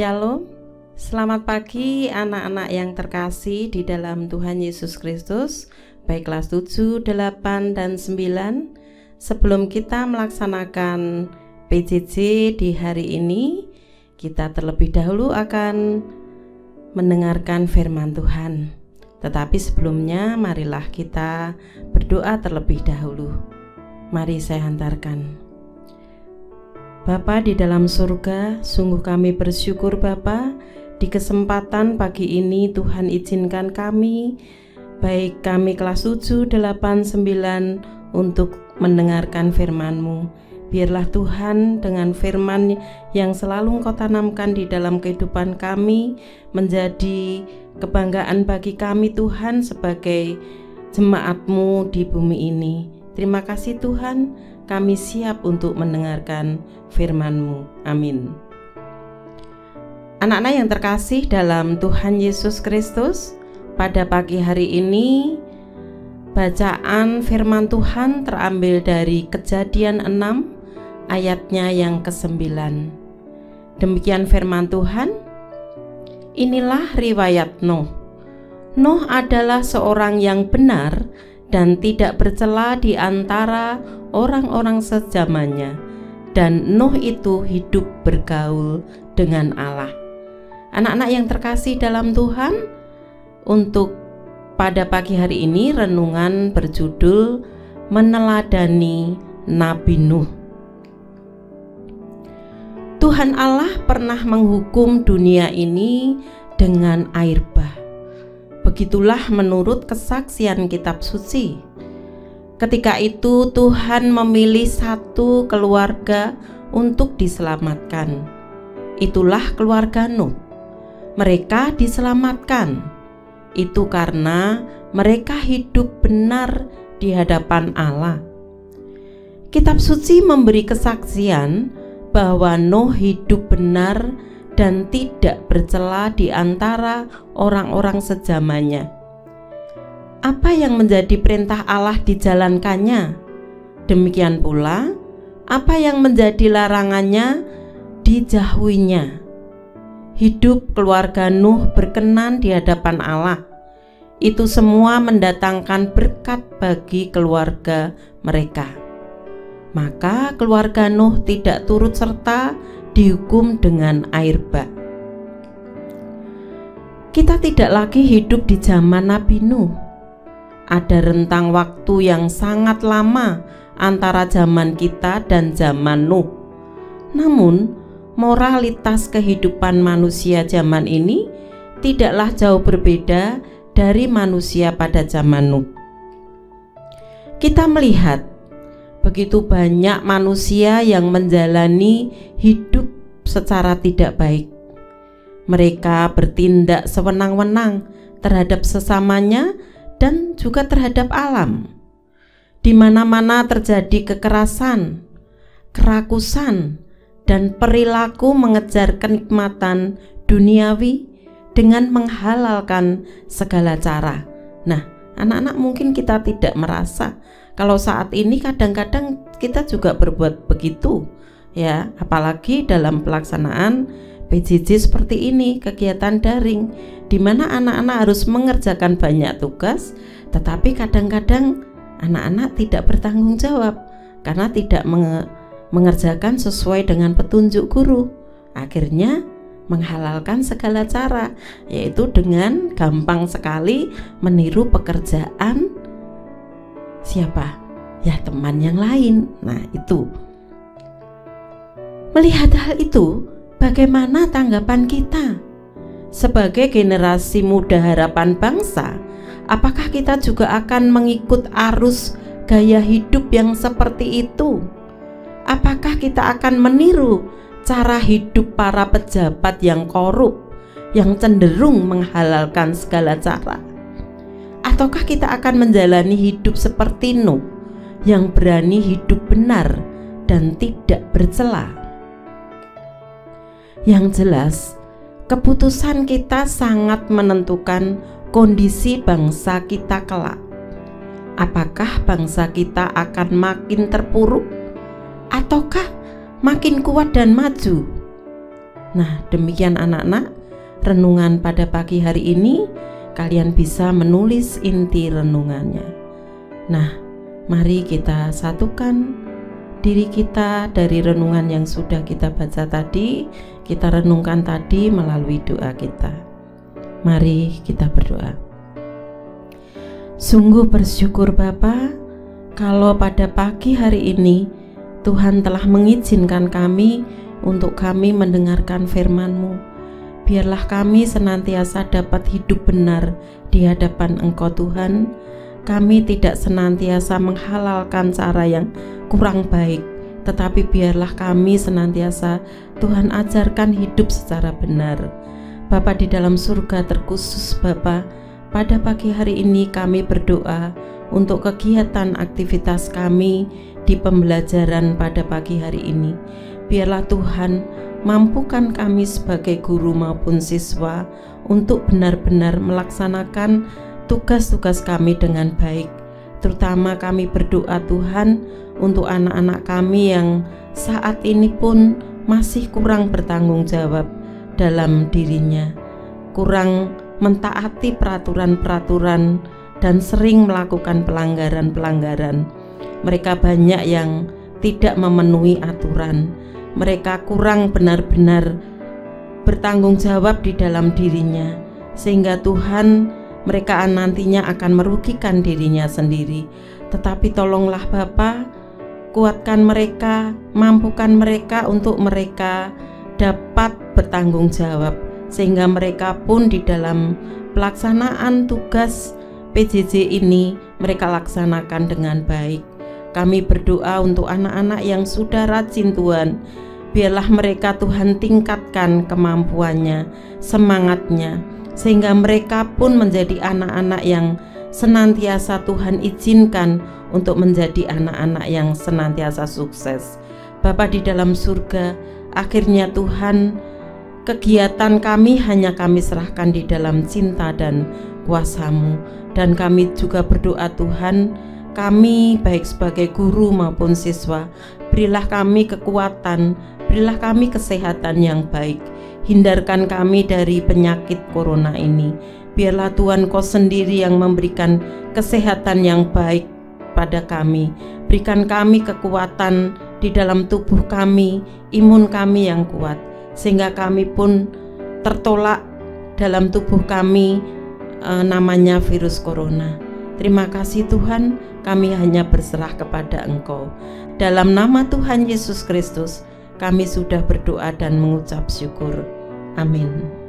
Shalom, selamat pagi anak-anak yang terkasih di dalam Tuhan Yesus Kristus, baik kelas 7, 8, dan 9. Sebelum kita melaksanakan PJJ di hari ini, kita terlebih dahulu akan mendengarkan firman Tuhan. Tetapi sebelumnya marilah kita berdoa terlebih dahulu. Mari saya hantarkan. Bapa di dalam surga, sungguh kami bersyukur Bapa, di kesempatan pagi ini Tuhan izinkan kami, baik kami kelas 7, 8, 9 untuk mendengarkan firman-Mu. Biarlah Tuhan dengan firman yang selalu Engkau tanamkan di dalam kehidupan kami menjadi kebanggaan bagi kami Tuhan sebagai jemaat-Mu di bumi ini. Terima kasih Tuhan, kami siap untuk mendengarkan firman-Mu. Amin. Anak-anak yang terkasih dalam Tuhan Yesus Kristus, pada pagi hari ini bacaan firman Tuhan terambil dari Kejadian 6 ayatnya yang ke-9. Demikian firman Tuhan. Inilah riwayat Nuh. Nuh adalah seorang yang benar dan tidak bercela di antara orang-orang sezamannya, dan Nuh itu hidup bergaul dengan Allah. Anak-anak yang terkasih dalam Tuhan, untuk pada pagi hari ini renungan berjudul Meneladani Nabi Nuh. Tuhan Allah pernah menghukum dunia ini dengan air bah. Begitulah menurut kesaksian kitab suci. Ketika itu Tuhan memilih satu keluarga untuk diselamatkan. Itulah keluarga Nuh. Mereka diselamatkan. Itu karena mereka hidup benar di hadapan Allah. Kitab suci memberi kesaksian bahwa Nuh hidup benar dan tidak bercela di antara orang-orang sezamannya. Apa yang menjadi perintah Allah dijalankannya, demikian pula apa yang menjadi larangannya dijauhinya. Hidup keluarga Nuh berkenan di hadapan Allah. Itu semua mendatangkan berkat bagi keluarga mereka. Maka keluarga Nuh tidak turut serta dihukum dengan air bah. Kita tidak lagi hidup di zaman Nabi Nuh. Ada rentang waktu yang sangat lama antara zaman kita dan zaman Nuh. Namun, moralitas kehidupan manusia zaman ini tidaklah jauh berbeda dari manusia pada zaman Nuh. Kita melihat begitu banyak manusia yang menjalani hidup secara tidak baik. Mereka bertindak sewenang-wenang terhadap sesamanya dan juga terhadap alam. Di mana-mana terjadi kekerasan, kerakusan, dan perilaku mengejar kenikmatan duniawi dengan menghalalkan segala cara. Nah, anak-anak mungkin kita tidak merasa kalau saat ini kadang-kadang kita juga berbuat begitu, ya, apalagi dalam pelaksanaan PJJ seperti ini, kegiatan daring, di mana anak-anak harus mengerjakan banyak tugas, tetapi kadang-kadang anak-anak tidak bertanggung jawab karena tidak mengerjakan sesuai dengan petunjuk guru. Akhirnya menghalalkan segala cara, yaitu dengan gampang sekali meniru pekerjaan siapa? Ya, teman yang lain. Nah, itu. Melihat hal itu, bagaimana tanggapan kita? Sebagai generasi muda harapan bangsa, apakah kita juga akan mengikut arus gaya hidup yang seperti itu? Apakah kita akan meniru cara hidup para pejabat yang korup, yang cenderung menghalalkan segala cara? Ataukah kita akan menjalani hidup seperti Nuh, yang berani hidup benar dan tidak bercela? Yang jelas, keputusan kita sangat menentukan kondisi bangsa kita kelak. Apakah bangsa kita akan makin terpuruk ataukah makin kuat dan maju? Nah, demikian anak-anak, renungan pada pagi hari ini. Kalian bisa menulis inti renungannya. Nah, mari kita satukan diri kita dari renungan yang sudah kita baca tadi, kita renungkan tadi melalui doa kita. Mari kita berdoa. Sungguh bersyukur Bapa, kalau pada pagi hari ini Tuhan telah mengizinkan kami untuk kami mendengarkan firman-Mu. Biarlah kami senantiasa dapat hidup benar di hadapan Engkau Tuhan. Kami tidak senantiasa menghalalkan cara yang kurang baik, tetapi biarlah kami senantiasa Tuhan ajarkan hidup secara benar. Bapa di dalam surga terkhusus Bapa, pada pagi hari ini kami berdoa untuk kegiatan aktivitas kami di pembelajaran pada pagi hari ini. Biarlah Tuhan mampukan kami sebagai guru maupun siswa untuk benar-benar melaksanakan tugas-tugas kami dengan baik. Terutama kami berdoa Tuhan untuk anak-anak kami yang saat ini pun masih kurang bertanggung jawab dalam dirinya, kurang mentaati peraturan-peraturan dan sering melakukan pelanggaran-pelanggaran. Mereka banyak yang tidak memenuhi aturan. Mereka kurang benar-benar bertanggung jawab di dalam dirinya, sehingga Tuhan mereka nantinya akan merugikan dirinya sendiri. Tetapi tolonglah Bapa, kuatkan mereka, mampukan mereka untuk mereka dapat bertanggung jawab, sehingga mereka pun di dalam pelaksanaan tugas PJJ ini mereka laksanakan dengan baik. Kami berdoa untuk anak-anak yang sudah rajin Tuhan, biarlah mereka Tuhan tingkatkan kemampuannya, semangatnya, sehingga mereka pun menjadi anak-anak yang senantiasa Tuhan izinkan untuk menjadi anak-anak yang senantiasa sukses. Bapa di dalam surga, akhirnya Tuhan, kegiatan kami hanya kami serahkan di dalam cinta dan kuasa-Mu, dan kami juga berdoa Tuhan, kami baik sebagai guru maupun siswa, berilah kami kekuatan, berilah kami kesehatan yang baik, hindarkan kami dari penyakit corona ini. Biarlah Tuhan Kau sendiri yang memberikan kesehatan yang baik pada kami, berikan kami kekuatan di dalam tubuh kami, imun kami yang kuat, sehingga kami pun tertolak dalam tubuh kami namanya virus corona. Terima kasih Tuhan, kami hanya berserah kepada Engkau. Dalam nama Tuhan Yesus Kristus, kami sudah berdoa dan mengucap syukur. Amin.